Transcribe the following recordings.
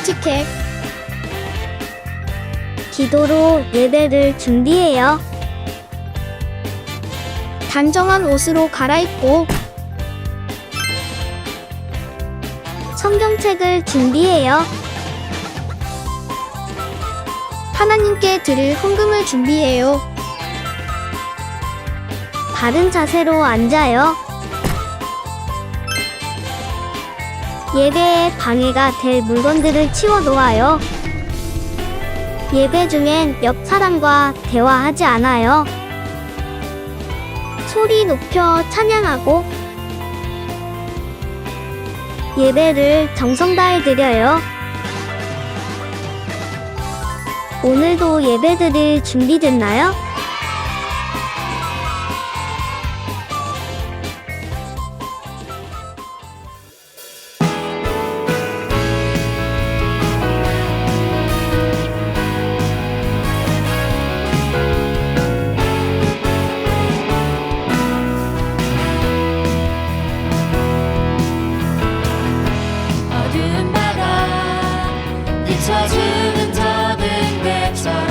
솔직해. 기도로 예배를 준비해요. 단정한 옷으로 갈아입고 성경책을 준비해요. 하나님께 드릴 헌금을 준비해요. 바른 자세로 앉아요. 예배에 방해가 될 물건들을 치워 놓아요. 예배 중엔 옆 사람과 대화하지 않아요. 소리 높여 찬양하고 예배를 정성 다해 드려요. 오늘도 예배드릴 준비됐나요? 어두운 바다 비춰주는 저등대처럼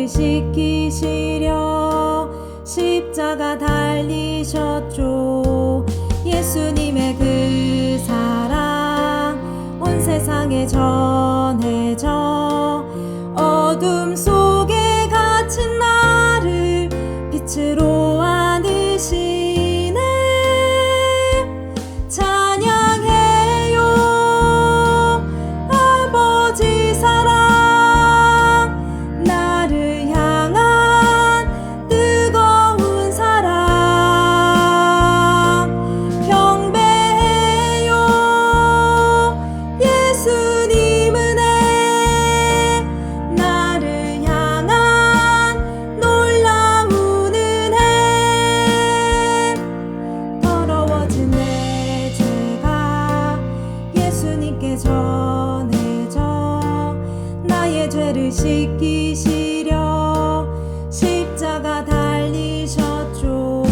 죄를 씻기시려 십자가 달리셨죠. 예수님의 그 사랑 온 세상에 전해져 어둠 속에 갇힌 나를 빛으로 안으시네. 찬양해요 아버지 사랑, 나를 향한 뜨거운 사랑. 경배해요 예수님 은혜, 나를 향한 놀라운 은혜. 더러워진 내 죄가 예수님께 전해져 나의 죄를 씻기시려 십자가 달리셨죠.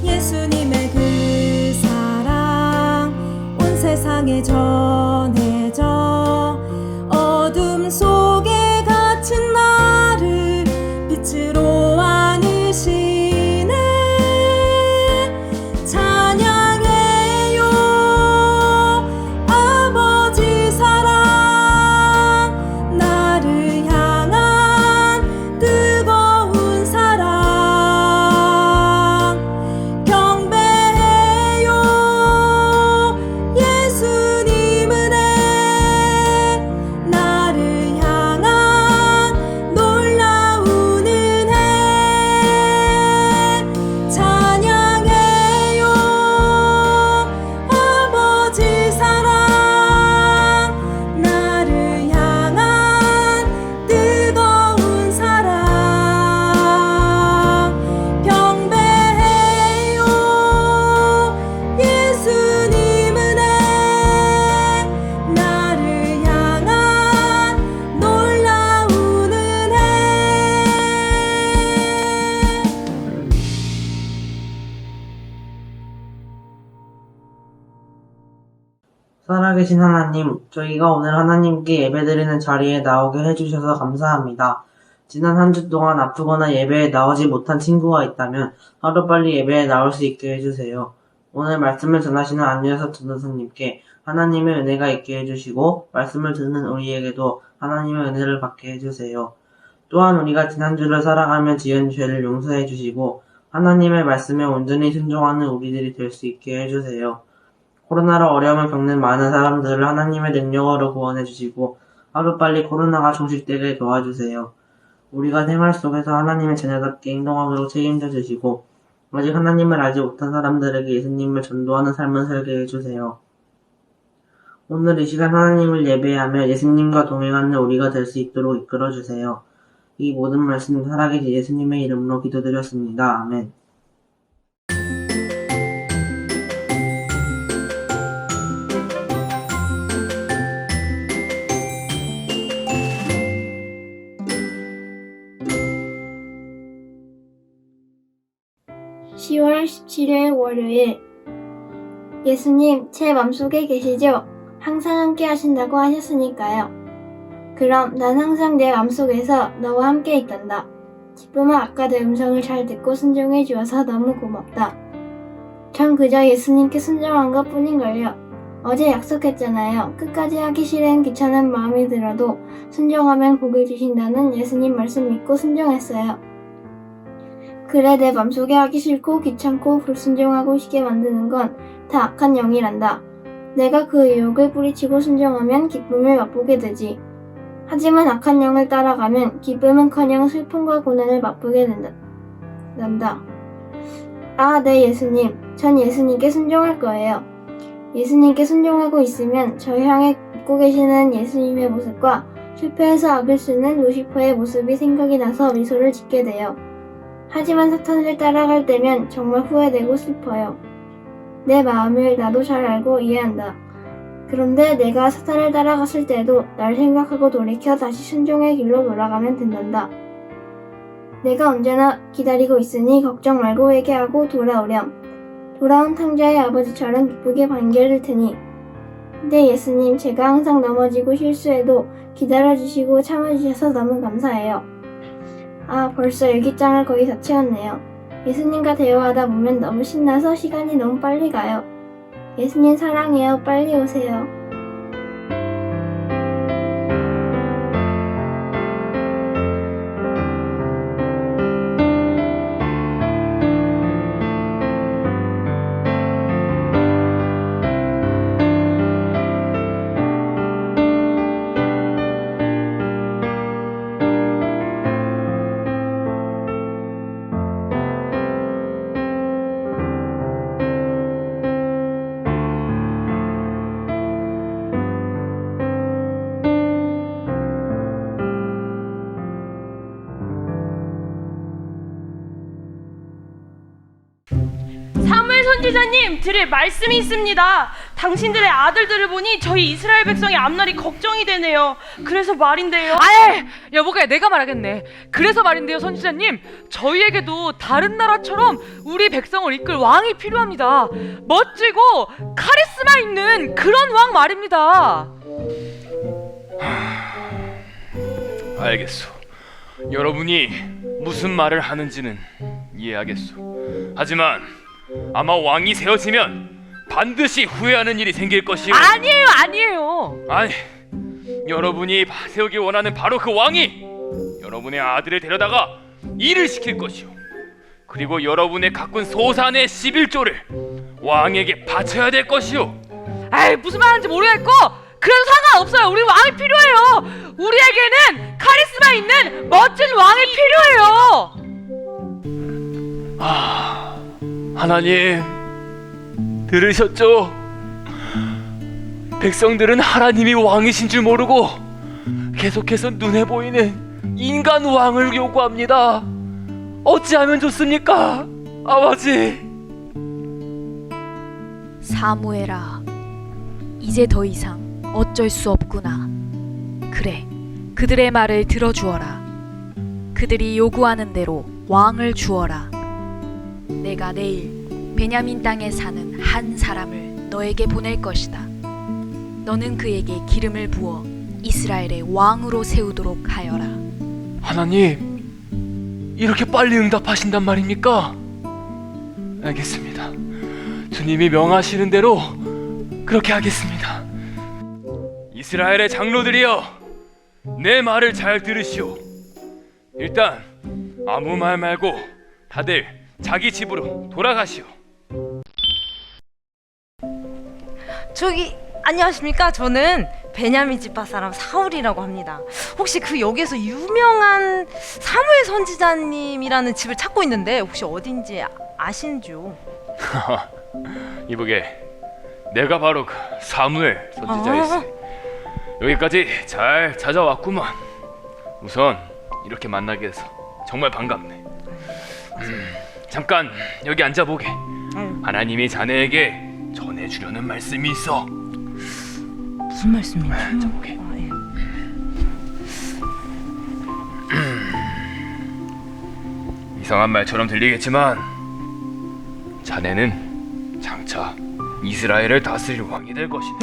예수님의 그 사랑 온 세상에 전해져 어둠 속에 갇힌 나를 빛으로 안으시네. 찬양해요 아버지 사랑, 나를 향한 뜨거운 사랑. 경배해요 예수님 은혜, 나를 향한 놀라운 은혜. 찬양해요 아버지 사랑, 나를 향한 뜨거운 사랑. 경배해요 예수님 은혜, 나를 향한 놀라운 은혜. 살아계신 하나님, 저희가 오늘 하나님께 예배드리는 자리에 나오게 해주셔서 감사합니다. 지난 한 주 동안 아프거나 예배에 나오지 못한 친구가 있다면 하루빨리 예배에 나올 수 있게 해주세요. 오늘 말씀을 전하시는 안유여서 전도사님께 하나님의 은혜가 있게 해주시고 말씀을 듣는 우리에게도 하나님의 은혜를 받게 해주세요. 또한 우리가 지난주를 살아가며 지은 죄를 용서해 주시고 하나님의 말씀에 온전히 순종하는 우리들이 될 수 있게 해주세요. 코로나로 어려움을 겪는 많은 사람들을 하나님의 능력으로 구원해 주시고 하루빨리 코로나가 종식되게 도와주세요. 우리가 생활 속에서 하나님의 자녀답게 행동하도록 책임져 주시고 아직 하나님을 알지 못한 사람들에게 예수님을 전도하는 삶을 살게 해주세요. 오늘 이 시간 하나님을 예배하며 예수님과 동행하는 우리가 될 수 있도록 이끌어 주세요. 이 모든 말씀 살아계신 예수님의 이름으로 기도드렸습니다. 아멘. (10월 17일) 월요일. 예수님, 제 맘속에 계시죠? 항상 함께 하신다고 하셨으니까요. 그럼 난 항상 내 맘속에서 너와 함께 있단다. 기쁨아, 아까 내 음성을 잘 듣고 순종해 주어서 너무 고맙다. 전 그저 예수님께 순종한 것 뿐인걸요. 어제 약속했잖아요. 끝까지 하기 싫은 귀찮은 마음이 들어도 순종하면 복을 주신다는 예수님 말씀 믿고 순종했어요. 그래, 내 맘속에 하기 싫고 귀찮고 불순종하고 싶게 만드는 건 다 악한 영이란다. 내가 그 유혹을 뿌리치고 순종하면 기쁨을 맛보게 되지. 하지만 악한 영을 따라가면 기쁨은커녕 슬픔과 고난을 맛보게 된다. 아, 네 예수님. 전 예수님께 순종할 거예요. 예수님께 순종하고 있으면 저 향해 웃고 계시는 예수님의 모습과 실패해서 악을 쓰는 루시퍼의 모습이 생각이 나서 미소를 짓게 돼요. 하지만 사탄을 따라갈 때면 정말 후회되고 슬퍼요. 내 마음을 나도 잘 알고 이해한다. 그런데 내가 사탄을 따라갔을 때도 날 생각하고 돌이켜 다시 순종의 길로 돌아가면 된단다. 내가 언제나 기다리고 있으니 걱정 말고 회개하고 돌아오렴. 돌아온 탕자의 아버지처럼 기쁘게 반겨줄 테니. 네 예수님, 제가 항상 넘어지고 실수해도 기다려주시고 참아주셔서 너무 감사해요. 아, 벌써 일기장을 거의 다 채웠네요. 예수님과 대화하다 보면 너무 신나서 시간이 너무 빨리 가요. 예수님 사랑해요. 빨리 오세요. 사무엘 선지자님, 드릴 말씀이 있습니다. 당신들의 아들들을 보니 저희 이스라엘 백성의 앞날이 걱정이 되네요. 그래서 말인데요. 아예! 여보가 내가 말하겠네. 그래서 말인데요, 선지자님. 저희에게도 다른 나라처럼 우리 백성을 이끌 왕이 필요합니다. 멋지고 카리스마 있는 그런 왕 말입니다. 알겠소. 여러분이 무슨 말을 하는지는 이해하겠소. 하지만 아마 왕이 세워지면 반드시 후회하는 일이 생길 것이오. 아니에요. 아니, 여러분이 세우기 원하는 바로 그 왕이 여러분의 아들을 데려다가 일을 시킬 것이오. 그리고 여러분의 가꾼 소산의 11조를 왕에게 바쳐야 될 것이오. 아이, 무슨 말하는지 모르겠고 그래도 상관없어요. 우리 왕이 필요해요. 우리에게는 카리스마 있는 멋진 왕이 필요해요. 하나님, 들으셨죠? 백성들은 하나님이 왕이신 줄 모르고 계속해서 눈에 보이는 인간 왕을 요구합니다. 어찌하면 좋습니까, 아버지? 사무엘아, 이제 더 이상 어쩔 수 없구나. 그래, 그들의 말을 들어주어라. 그들이 요구하는 대로 왕을 주어라. 내가 내일 베냐민 땅에 사는 한 사람을 너에게 보낼 것이다. 너는 그에게 기름을 부어 이스라엘의 왕으로 세우도록 하여라. 하나님, 이렇게 빨리 응답하신단 말입니까? 알겠습니다. 주님이 명하시는 대로 그렇게 하겠습니다. 이스라엘의 장로들이여, 내 말을 잘 들으시오. 일단 아무 말 말고 다들 자기 집으로 돌아가시오. 저기 안녕하십니까? 저는 베냐민 지파 사람 사울이라고 합니다. 혹시 그 여기에서 유명한 사무엘 선지자님이라는 집을 찾고 있는데 혹시 어딘지 아신지요? 이보게, 내가 바로 그 사무엘 선지자일세. 여기까지 잘 찾아왔구만. 우선 이렇게 만나게 해서 정말 반갑네. 잠깐 여기 앉아보게. 하나님이 자네에게 전해주려는 말씀이 있어. 무슨 말씀이죠? 앉아보게. 이상한 말처럼 들리겠지만 자네는 장차 이스라엘을 다스릴 왕이 될 것이다.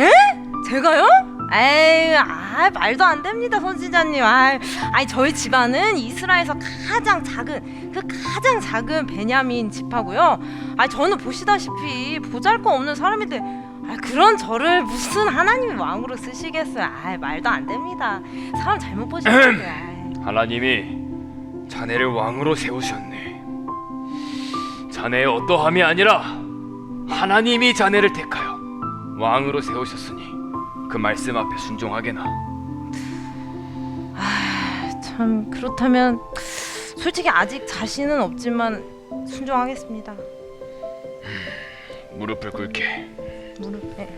제가요? 에이, 말도 안 됩니다, 선지자님. 아이, 저희 집안은 이스라엘에서 가장 작은 베냐민 지파고요. 저는 보시다시피 보잘것없는 사람인데, 그런 저를 무슨 하나님이 왕으로 쓰시겠어요? 말도 안 됩니다. 사람 잘못 보시는 거예요. 하나님이 자네를 왕으로 세우셨네. 자네의 어떠함이 아니라 하나님이 자네를 택하여 왕으로 세우셨으니 그 말씀 앞에 순종하게나. 참, 그렇다면 솔직히 아직 자신은 없지만 순종하겠습니다. 무릎을 꿇게. 무릎에.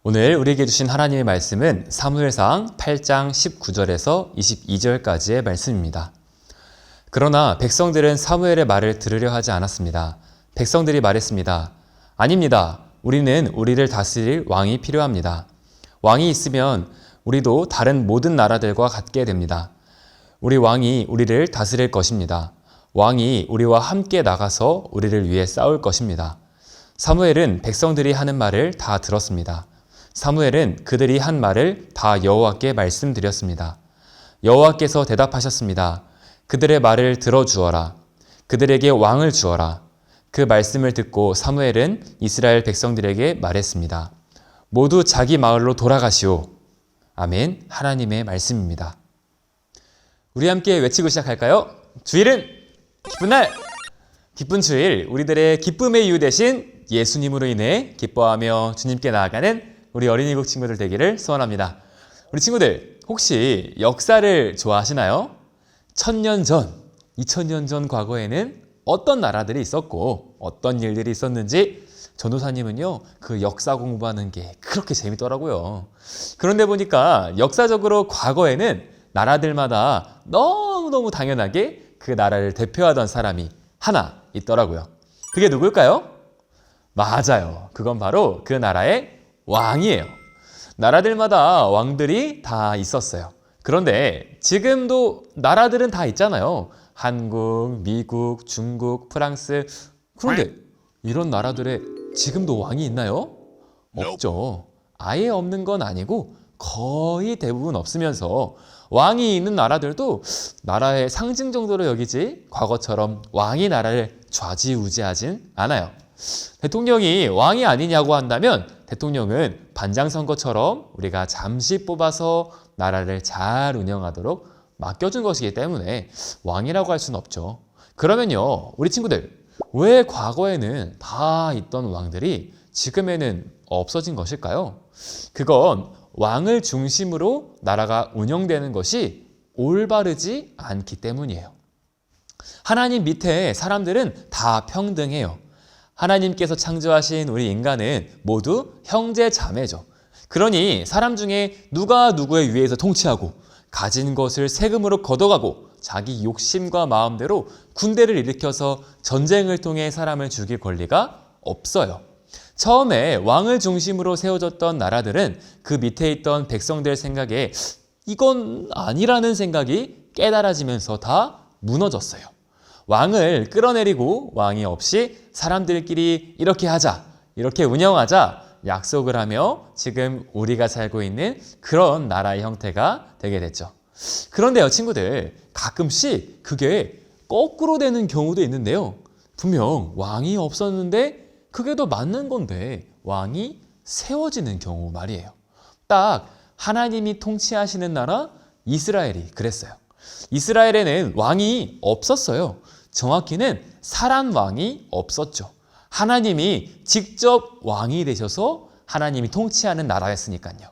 오늘 우리에게 주신 하나님의 말씀은 사무엘상 8장 19절에서 22절까지의 말씀입니다. 그러나 백성들은 사무엘의 말을 들으려 하지 않았습니다. 백성들이 말했습니다. 아닙니다. 우리는 우리를 다스릴 왕이 필요합니다. 왕이 있으면 우리도 다른 모든 나라들과 같게 됩니다. 우리 왕이 우리를 다스릴 것입니다. 왕이 우리와 함께 나가서 우리를 위해 싸울 것입니다. 사무엘은 백성들이 하는 말을 다 들었습니다. 사무엘은 그들이 한 말을 다 여호와께 말씀드렸습니다. 여호와께서 대답하셨습니다. 그들의 말을 들어주어라. 그들에게 왕을 주어라. 그 말씀을 듣고 사무엘은 이스라엘 백성들에게 말했습니다. 모두 자기 마을로 돌아가시오. 아멘. 하나님의 말씀입니다. 우리 함께 외치고 시작할까요? 주일은 기쁜 날! 기쁜 주일, 우리들의 기쁨의 이유 되신 예수님으로 인해 기뻐하며 주님께 나아가는 우리 어린이국 친구들 되기를 소원합니다. 우리 친구들, 혹시 역사를 좋아하시나요? 1000년 전, 2000년 전 과거에는 어떤 나라들이 있었고 어떤 일들이 있었는지 전도사님은요, 그 역사 공부하는 게 그렇게 재밌더라고요. 그런데 보니까 역사적으로 과거에는 나라들마다 너무너무 당연하게 그 나라를 대표하던 사람이 하나 있더라고요. 그게 누굴까요? 맞아요. 그건 바로 그 나라의 왕이에요. 나라들마다 왕들이 다 있었어요. 그런데 지금도 나라들은 다 있잖아요. 한국, 미국, 중국, 프랑스. 그런데 이런 나라들에 지금도 왕이 있나요? 없죠. 아예 없는 건 아니고 거의 대부분 없으면서 왕이 있는 나라들도 나라의 상징 정도로 여기지 과거처럼 왕이 나라를 좌지우지하진 않아요. 대통령이 왕이 아니냐고 한다면 대통령은 반장선거처럼 우리가 잠시 뽑아서 나라를 잘 운영하도록 맡겨준 것이기 때문에 왕이라고 할 수는 없죠. 그러면요, 우리 친구들, 왜 과거에는 다 있던 왕들이 지금에는 없어진 것일까요? 그건 왕을 중심으로 나라가 운영되는 것이 올바르지 않기 때문이에요. 하나님 밑에 사람들은 다 평등해요. 하나님께서 창조하신 우리 인간은 모두 형제 자매죠. 그러니 사람 중에 누가 누구의 위에서 통치하고 가진 것을 세금으로 걷어가고 자기 욕심과 마음대로 군대를 일으켜서 전쟁을 통해 사람을 죽일 권리가 없어요. 처음에 왕을 중심으로 세워졌던 나라들은 그 밑에 있던 백성들 생각에 이건 아니라는 생각이 깨달아지면서 다 무너졌어요. 왕을 끌어내리고 왕이 없이 사람들끼리 이렇게 하자, 이렇게 운영하자 약속을 하며 지금 우리가 살고 있는 그런 나라의 형태가 되게 됐죠. 그런데요, 친구들, 가끔씩 그게 거꾸로 되는 경우도 있는데요. 분명 왕이 없었는데 그게 더 맞는 건데 왕이 세워지는 경우 말이에요. 딱 하나님이 통치하시는 나라 이스라엘이 그랬어요. 이스라엘에는 왕이 없었어요. 정확히는 살한 왕이 없었죠. 하나님이 직접 왕이 되셔서 하나님이 통치하는 나라였으니까요.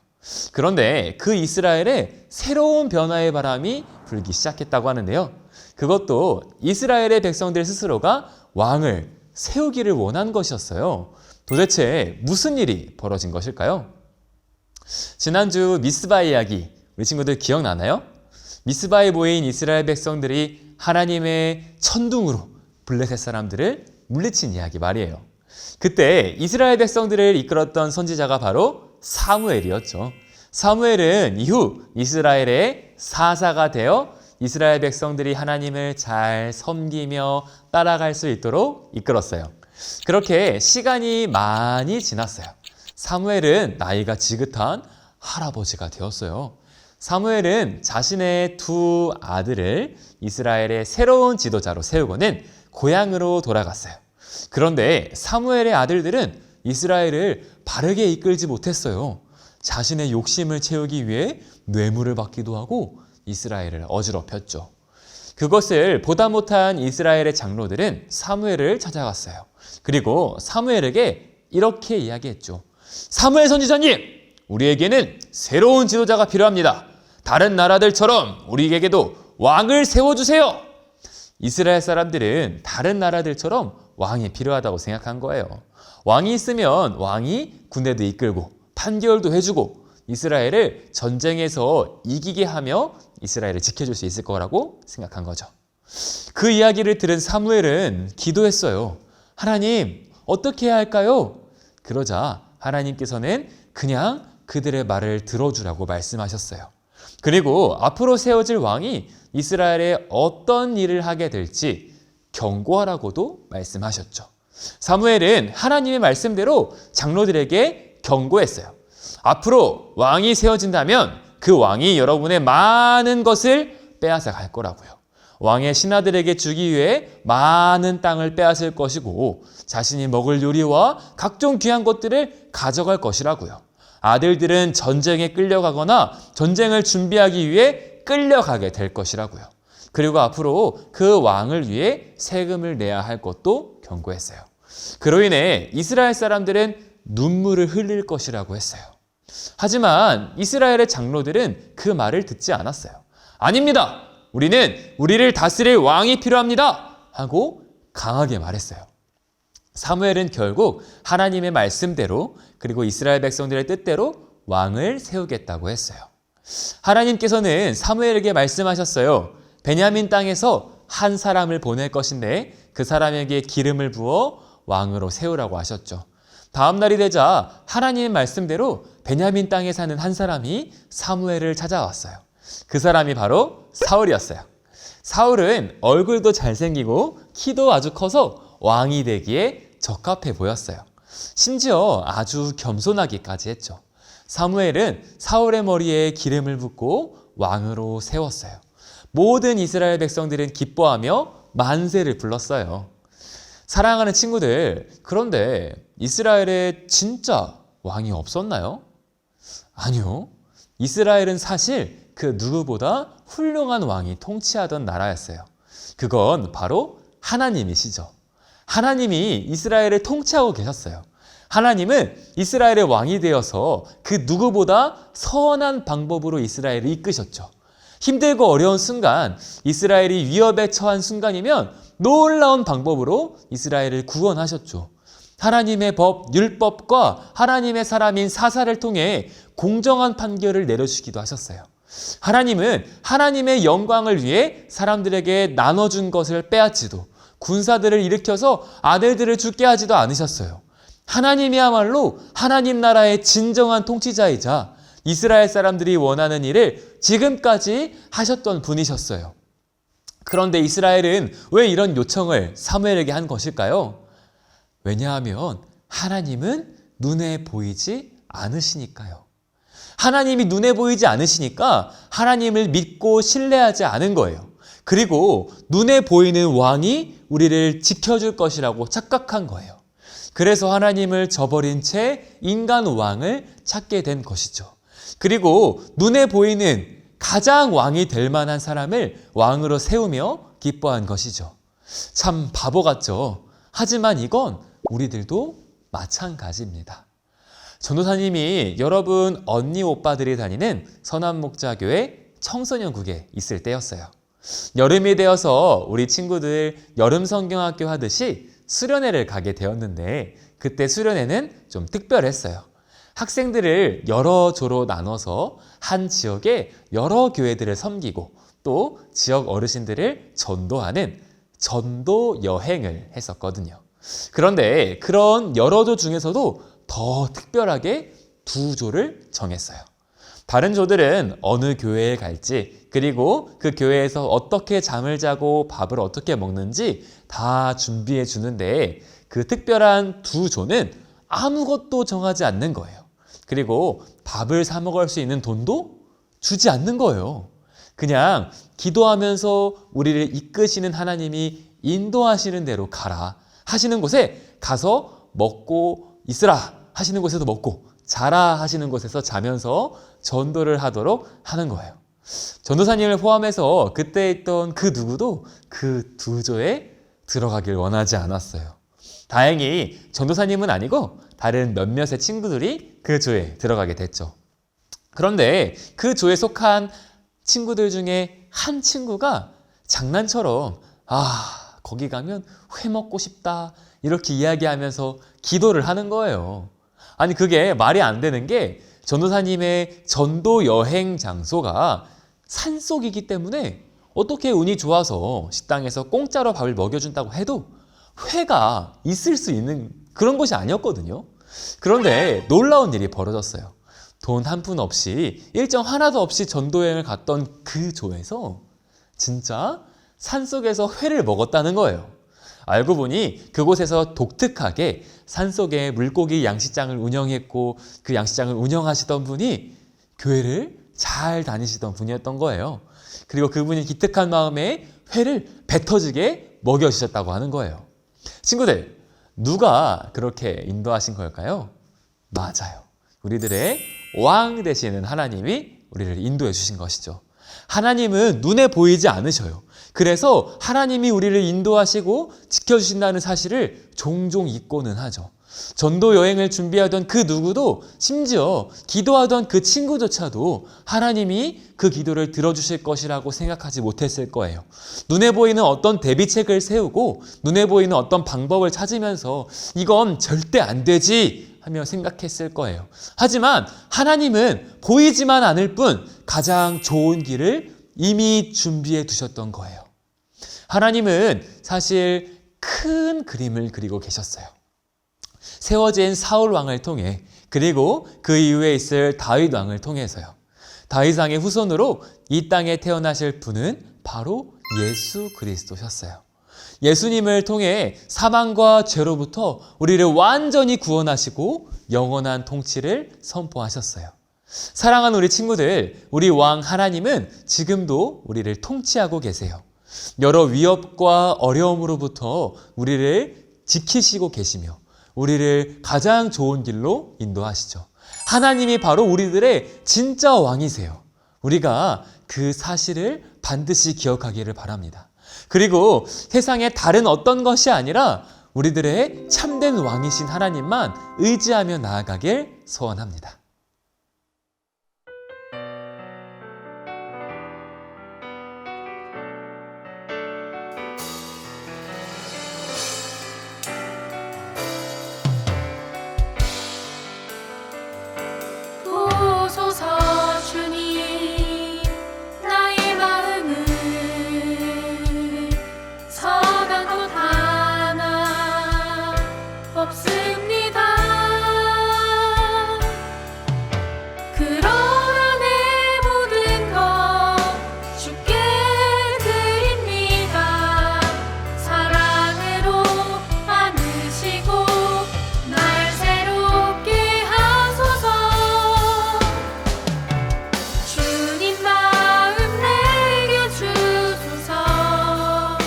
그런데 그 이스라엘에 새로운 변화의 바람이 불기 시작했다고 하는데요. 그것도 이스라엘의 백성들 스스로가 왕을 세우기를 원한 것이었어요. 도대체 무슨 일이 벌어진 것일까요? 지난주 미스바 이야기, 우리 친구들 기억나나요? 미스바에 모인 이스라엘 백성들이 하나님의 천둥으로 블레셋 사람들을 물리친 이야기 말이에요. 그때 이스라엘 백성들을 이끌었던 선지자가 바로 사무엘이었죠. 사무엘은 이후 이스라엘의 사사가 되어 이스라엘 백성들이 하나님을 잘 섬기며 따라갈 수 있도록 이끌었어요. 그렇게 시간이 많이 지났어요. 사무엘은 나이가 지긋한 할아버지가 되었어요. 사무엘은 자신의 두 아들을 이스라엘의 새로운 지도자로 세우고는 고향으로 돌아갔어요. 그런데 사무엘의 아들들은 이스라엘을 바르게 이끌지 못했어요. 자신의 욕심을 채우기 위해 뇌물을 받기도 하고 이스라엘을 어지럽혔죠. 그것을 보다 못한 이스라엘의 장로들은 사무엘을 찾아갔어요. 그리고 사무엘에게 이렇게 이야기했죠. 사무엘 선지자님, 우리에게는 새로운 지도자가 필요합니다. 다른 나라들처럼 우리에게도 왕을 세워주세요. 이스라엘 사람들은 다른 나라들처럼 왕이 필요하다고 생각한 거예요. 왕이 있으면 왕이 군대도 이끌고 판결도 해주고 이스라엘을 전쟁에서 이기게 하며 이스라엘을 지켜줄 수 있을 거라고 생각한 거죠. 그 이야기를 들은 사무엘은 기도했어요. 하나님, 어떻게 해야 할까요? 그러자 하나님께서는 그냥 그들의 말을 들어주라고 말씀하셨어요. 그리고 앞으로 세워질 왕이 이스라엘에 어떤 일을 하게 될지 경고하라고도 말씀하셨죠. 사무엘은 하나님의 말씀대로 장로들에게 경고했어요. 앞으로 왕이 세워진다면 그 왕이 여러분의 많은 것을 빼앗아 갈 거라고요. 왕의 신하들에게 주기 위해 많은 땅을 빼앗을 것이고 자신이 먹을 요리와 각종 귀한 것들을 가져갈 것이라고요. 아들들은 전쟁에 끌려가거나 전쟁을 준비하기 위해 끌려가게 될 것이라고요. 그리고 앞으로 그 왕을 위해 세금을 내야 할 것도 경고했어요. 그로 인해 이스라엘 사람들은 눈물을 흘릴 것이라고 했어요. 하지만 이스라엘의 장로들은 그 말을 듣지 않았어요. 아닙니다. 우리를 다스릴 왕이 필요합니다. 하고 강하게 말했어요. 사무엘은 결국 하나님의 말씀대로 그리고 이스라엘 백성들의 뜻대로 왕을 세우겠다고 했어요. 하나님께서는 사무엘에게 말씀하셨어요. 베냐민 땅에서 한 사람을 보낼 것인데 그 사람에게 기름을 부어 왕으로 세우라고 하셨죠. 다음 날이 되자 하나님의 말씀대로 베냐민 땅에 사는 한 사람이 사무엘을 찾아왔어요. 그 사람이 바로 사울이었어요. 사울은 얼굴도 잘생기고 키도 아주 커서 왕이 되기에 적합해 보였어요. 심지어 아주 겸손하기까지 했죠. 사무엘은 사울의 머리에 기름을 붓고 왕으로 세웠어요. 모든 이스라엘 백성들은 기뻐하며 만세를 불렀어요. 사랑하는 친구들, 그런데 이스라엘에 진짜 왕이 없었나요? 아니요. 이스라엘은 사실 그 누구보다 훌륭한 왕이 통치하던 나라였어요. 그건 바로 하나님이시죠. 하나님이 이스라엘을 통치하고 계셨어요. 하나님은 이스라엘의 왕이 되어서 그 누구보다 선한 방법으로 이스라엘을 이끄셨죠. 힘들고 어려운 순간, 이스라엘이 위협에 처한 순간이면 놀라운 방법으로 이스라엘을 구원하셨죠. 하나님의 법, 율법과 하나님의 사람인 사사를 통해 공정한 판결을 내려주기도 하셨어요. 하나님은 하나님의 영광을 위해 사람들에게 나눠준 것을 빼앗지도, 군사들을 일으켜서 아들들을 죽게 하지도 않으셨어요. 하나님이야말로 하나님 나라의 진정한 통치자이자 이스라엘 사람들이 원하는 일을 지금까지 하셨던 분이셨어요. 그런데 이스라엘은 왜 이런 요청을 사무엘에게 한 것일까요? 왜냐하면 하나님은 눈에 보이지 않으시니까요. 하나님이 눈에 보이지 않으시니까 하나님을 믿고 신뢰하지 않은 거예요. 그리고 눈에 보이는 왕이 우리를 지켜줄 것이라고 착각한 거예요. 그래서 하나님을 저버린 채 인간 왕을 찾게 된 것이죠. 그리고 눈에 보이는 가장 왕이 될 만한 사람을 왕으로 세우며 기뻐한 것이죠. 참 바보 같죠? 하지만 이건 우리들도 마찬가지입니다. 전도사님이 여러분 언니 오빠들이 다니는 선한목자교회 청소년국에 있을 때였어요. 여름이 되어서 우리 친구들 여름 성경학교 하듯이 수련회를 가게 되었는데 그때 수련회는 좀 특별했어요. 학생들을 여러 조로 나눠서 한 지역의 여러 교회들을 섬기고 또 지역 어르신들을 전도하는 전도 여행을 했었거든요. 그런데 그런 여러 조 중에서도 더 특별하게 두 조를 정했어요. 다른 조들은 어느 교회에 갈지 그리고 그 교회에서 어떻게 잠을 자고 밥을 어떻게 먹는지 다 준비해 주는데 그 특별한 두 조는 아무것도 정하지 않는 거예요. 그리고 밥을 사 먹을 수 있는 돈도 주지 않는 거예요. 그냥 기도하면서 우리를 이끄시는 하나님이 인도하시는 대로 가라 하시는 곳에 가서 먹고 있으라 하시는 곳에서 먹고 자라 하시는 곳에서 자면서 전도를 하도록 하는 거예요. 전도사님을 포함해서 그때 있던 그 누구도 그 두 조에 들어가길 원하지 않았어요. 다행히 전도사님은 아니고 다른 몇몇의 친구들이 그 조에 들어가게 됐죠. 그런데 그 조에 속한 친구들 중에 한 친구가 장난처럼 거기 가면 회 먹고 싶다 이렇게 이야기하면서 기도를 하는 거예요. 아니 그게 말이 안 되는 게 전도사님의 전도 여행 장소가 산속이기 때문에 어떻게 운이 좋아서 식당에서 공짜로 밥을 먹여준다고 해도 회가 있을 수 있는 그런 곳이 아니었거든요. 그런데 놀라운 일이 벌어졌어요. 돈 한 푼 없이 일정 하나도 없이 전도여행을 갔던 그 조에서 진짜 산속에서 회를 먹었다는 거예요. 알고 보니 그곳에서 독특하게 산속에 물고기 양식장을 운영했고 그 양식장을 운영하시던 분이 교회를 잘 다니시던 분이었던 거예요. 그리고 그분이 기특한 마음에 회를 배 터지게 먹여주셨다고 하는 거예요. 친구들, 누가 그렇게 인도하신 걸까요? 맞아요. 우리들의 왕 되시는 하나님이 우리를 인도해 주신 것이죠. 하나님은 눈에 보이지 않으셔요. 그래서 하나님이 우리를 인도하시고 지켜주신다는 사실을 종종 잊고는 하죠. 전도 여행을 준비하던 그 누구도, 심지어 기도하던 그 친구조차도 하나님이 그 기도를 들어주실 것이라고 생각하지 못했을 거예요. 눈에 보이는 어떤 대비책을 세우고 눈에 보이는 어떤 방법을 찾으면서 이건 절대 안 되지 하며 생각했을 거예요. 하지만 하나님은 보이지만 않을 뿐 가장 좋은 길을 이미 준비해 두셨던 거예요. 하나님은 사실 큰 그림을 그리고 계셨어요. 세워진 사울 왕을 통해, 그리고 그 이후에 있을 다윗 왕을 통해서요. 다윗 왕의 후손으로 이 땅에 태어나실 분은 바로 예수 그리스도셨어요. 예수님을 통해 사망과 죄로부터 우리를 완전히 구원하시고 영원한 통치를 선포하셨어요. 사랑하는 우리 친구들, 우리 왕 하나님은 지금도 우리를 통치하고 계세요. 여러 위협과 어려움으로부터 우리를 지키시고 계시며 우리를 가장 좋은 길로 인도하시죠. 하나님이 바로 우리들의 진짜 왕이세요. 우리가 그 사실을 반드시 기억하기를 바랍니다. 그리고 세상의 다른 어떤 것이 아니라 우리들의 참된 왕이신 하나님만 의지하며 나아가길 소원합니다. 보소서 주님, 나의 마음을 선한 것 하나 없습니다. 그러나 내 모든 것 주께 드립니다. 사랑으로 안으시고 날 새롭게 하소서. 주님 마음 내게 주소서.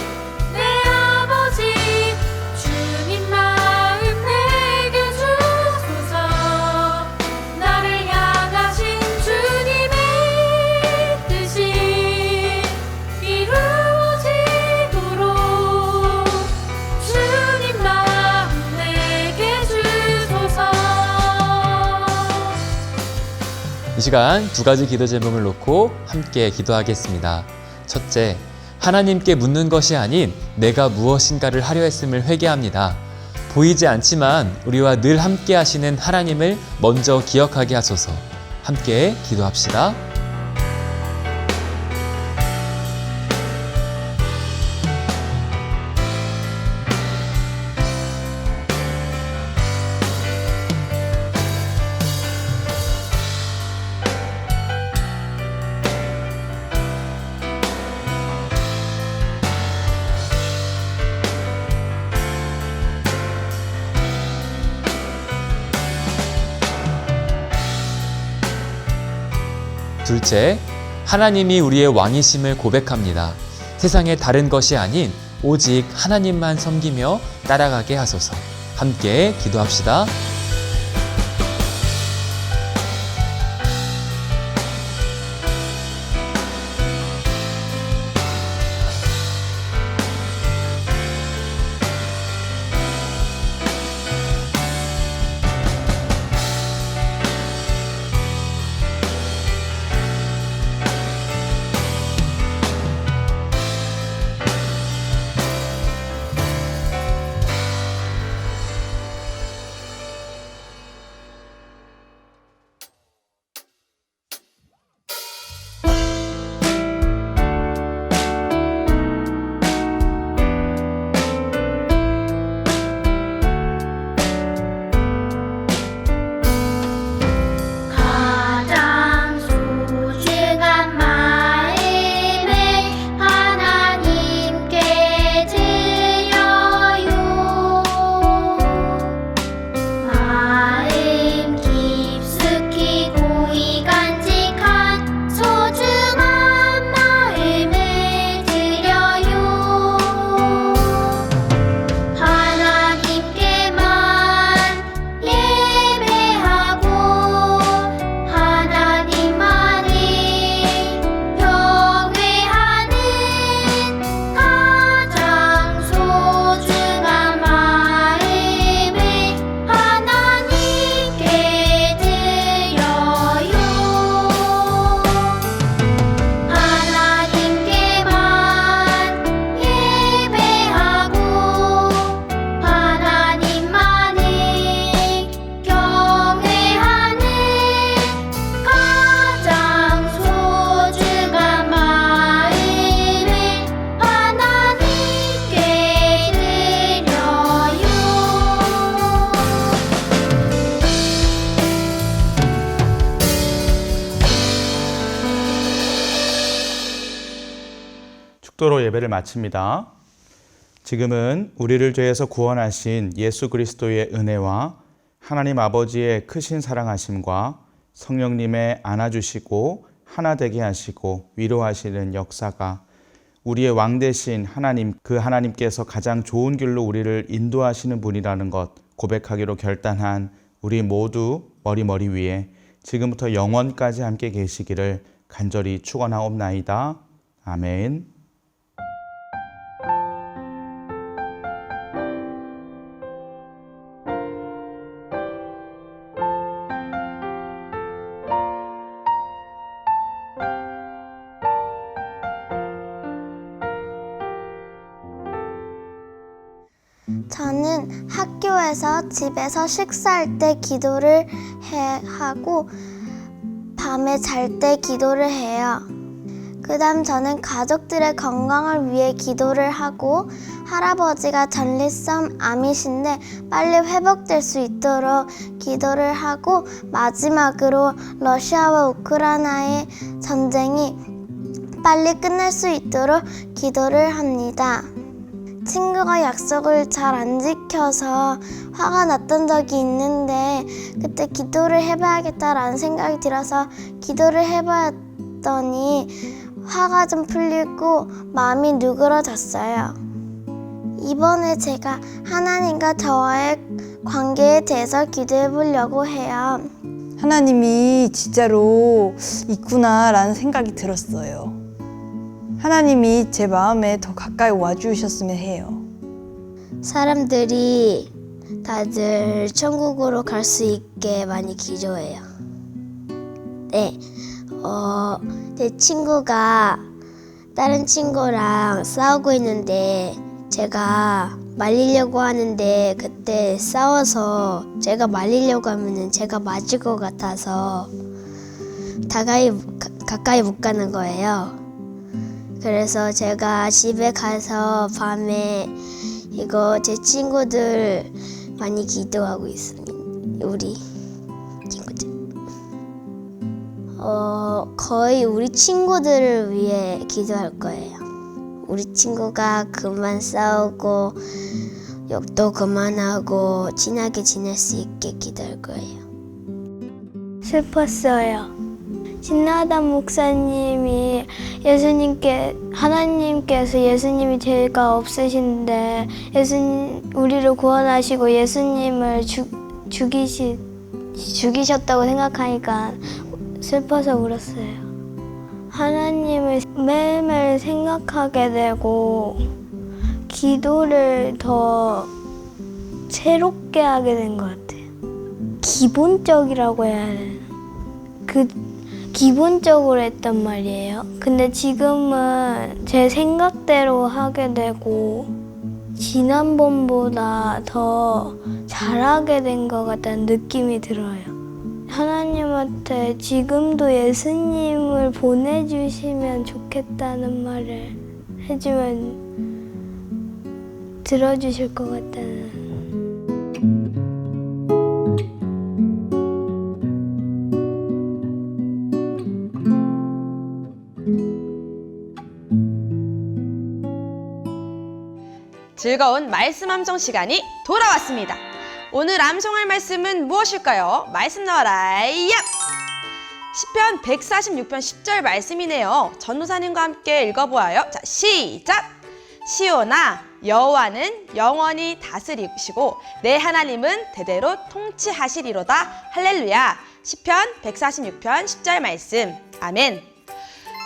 내 아버지 주님 마음 내게 주소서. 나를 향하신 주님의 뜻이 이루어지도록 주님 마음 내게 주소서. 이 시간 두 가지 기도 제목을 놓고 함께 기도하겠습니다. 첫째, 하나님께 묻는 것이 아닌 내가 무엇인가를 하려 했음을 회개합니다. 보이지 않지만 우리와 늘 함께 하시는 하나님을 먼저 기억하게 하소서. 함께 기도합시다. 둘째, 하나님이 우리의 왕이심을 고백합니다. 세상의 다른 것이 아닌 오직 하나님만 섬기며 따라가게 하소서. 함께 기도합시다. 축도로 예배를 마칩니다. 지금은 우리를 죄에서 구원하신 예수 그리스도의 은혜와 하나님 아버지의 크신 사랑하심과 성령님의 안아주시고 하나 되게 하시고 위로하시는 역사가 우리의 왕 되신 하나님, 그 하나님께서 가장 좋은 길로 우리를 인도하시는 분이라는 것 고백하기로 결단한 우리 모두 머리 위에 지금부터 영원까지 함께 계시기를 간절히 축원하옵나이다. 아멘. 저는 학교에서 집에서 식사할 때 기도를 하고 밤에 잘 때 기도를 해요. 그 다음 저는 가족들의 건강을 위해 기도를 하고 할아버지가 전립선 암이신데 빨리 회복될 수 있도록 기도를 하고 마지막으로 러시아와 우크라이나의 전쟁이 빨리 끝날 수 있도록 기도를 합니다. 친구가 약속을 잘 안 지켜서 화가 났던 적이 있는데 그때 기도를 해봐야겠다라는 생각이 들어서 기도를 해봤더니 화가 좀 풀리고 마음이 누그러졌어요. 이번에 제가 하나님과 저와의 관계에 대해서 기도해 보려고 해요. 하나님이 진짜로 있구나라는 생각이 들었어요. 하나님이 제 마음에 더 가까이 와주셨으면 해요. 사람들이 다들 천국으로 갈 수 있게 많이 기도해요. 네, 제 친구가 다른 친구랑 싸우고 있는데 제가 말리려고 하는데 그때 싸워서 제가 말리려고 하면은 제가 맞을 것 같아서 가까이 못 가는 거예요. 그래서 제가 집에 가서 밤에 이거 제 친구들 많이 기도하고 있습니다. 우리 친구들. 거의 우리 친구들을 위해 기도할 거예요. 우리 친구가 그만 싸우고 욕도 그만하고 친하게 지낼 수 있게 기도할 거예요. 슬펐어요. 진나단 목사님이 하나님께서 예수님이 죄가 없으신데 우리를 구원하시고 예수님을 죽이셨다고 생각하니까 슬퍼서 울었어요. 하나님을 매일매일 생각하게 되고 기도를 더 새롭게 하게 된 것 같아요. 기본적이라고 해야 하나? 기본적으로 했단 말이에요. 근데 지금은 제 생각대로 하게 되고 지난번보다 더 잘하게 된 것 같다는 느낌이 들어요. 하나님한테 지금도 예수님을 보내주시면 좋겠다는 말을 해주면 들어주실 것 같다는. 즐거운 말씀 암송 시간이 돌아왔습니다. 오늘 암송할 말씀은 무엇일까요? 말씀 나와라. 야! 시편 146편 10절 말씀이네요. 전도사님과 함께 읽어보아요. 자, 시작! 시온아, 여호와는 영원히 다스리시고 내 하나님은 대대로 통치하시리로다. 할렐루야. 시편 146편 10절 말씀. 아멘.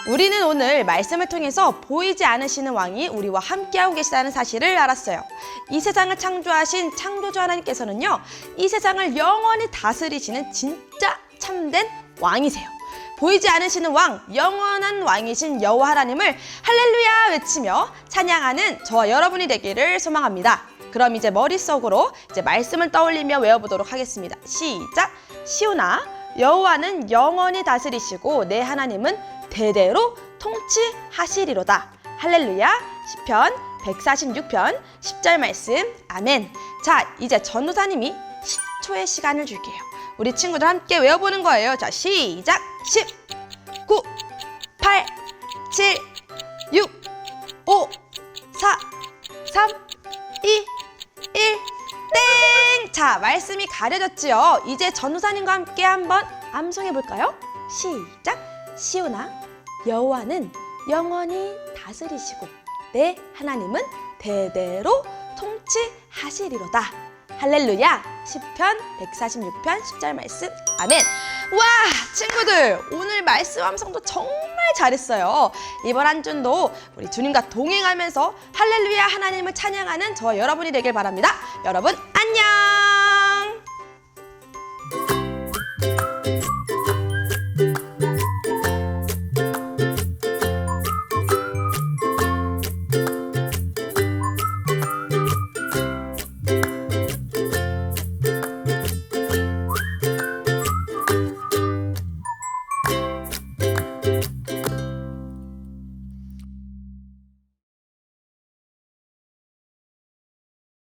우리는 오늘 말씀을 통해서 보이지 않으시는 왕이 우리와 함께하고 계시다는 사실을 알았어요. 이 세상을 창조하신 창조주 하나님께서는요, 이 세상을 영원히 다스리시는 진짜 참된 왕이세요. 보이지 않으시는 왕, 영원한 왕이신 여호와 하나님을 할렐루야 외치며 찬양하는 저와 여러분이 되기를 소망합니다. 그럼 이제 머릿속으로 말씀을 떠올리며 외워보도록 하겠습니다. 시작! 시온아, 여호와는 영원히 다스리시고 내 하나님은 대대로 통치하시리로다. 할렐루야. 시편 146편 10절 말씀. 아멘. 자, 이제 전도사님이 10초의 시간을 줄게요. 우리 친구들 함께 외워보는 거예요. 자, 시작. 10, 9, 8, 7, 6, 5, 말씀이 가려졌지요. 이제 전도사님과 함께 한번 암송해 볼까요? 시작. 시온아, 여호와는 영원히 다스리시고 내 하나님은 대대로 통치하시리로다. 할렐루야. 시편 146편 10절 말씀. 아멘. 와, 친구들, 오늘 말씀 암송도 정말 잘했어요. 이번 한 주도 우리 주님과 동행하면서 할렐루야 하나님을 찬양하는 저와 여러분이 되길 바랍니다. 여러분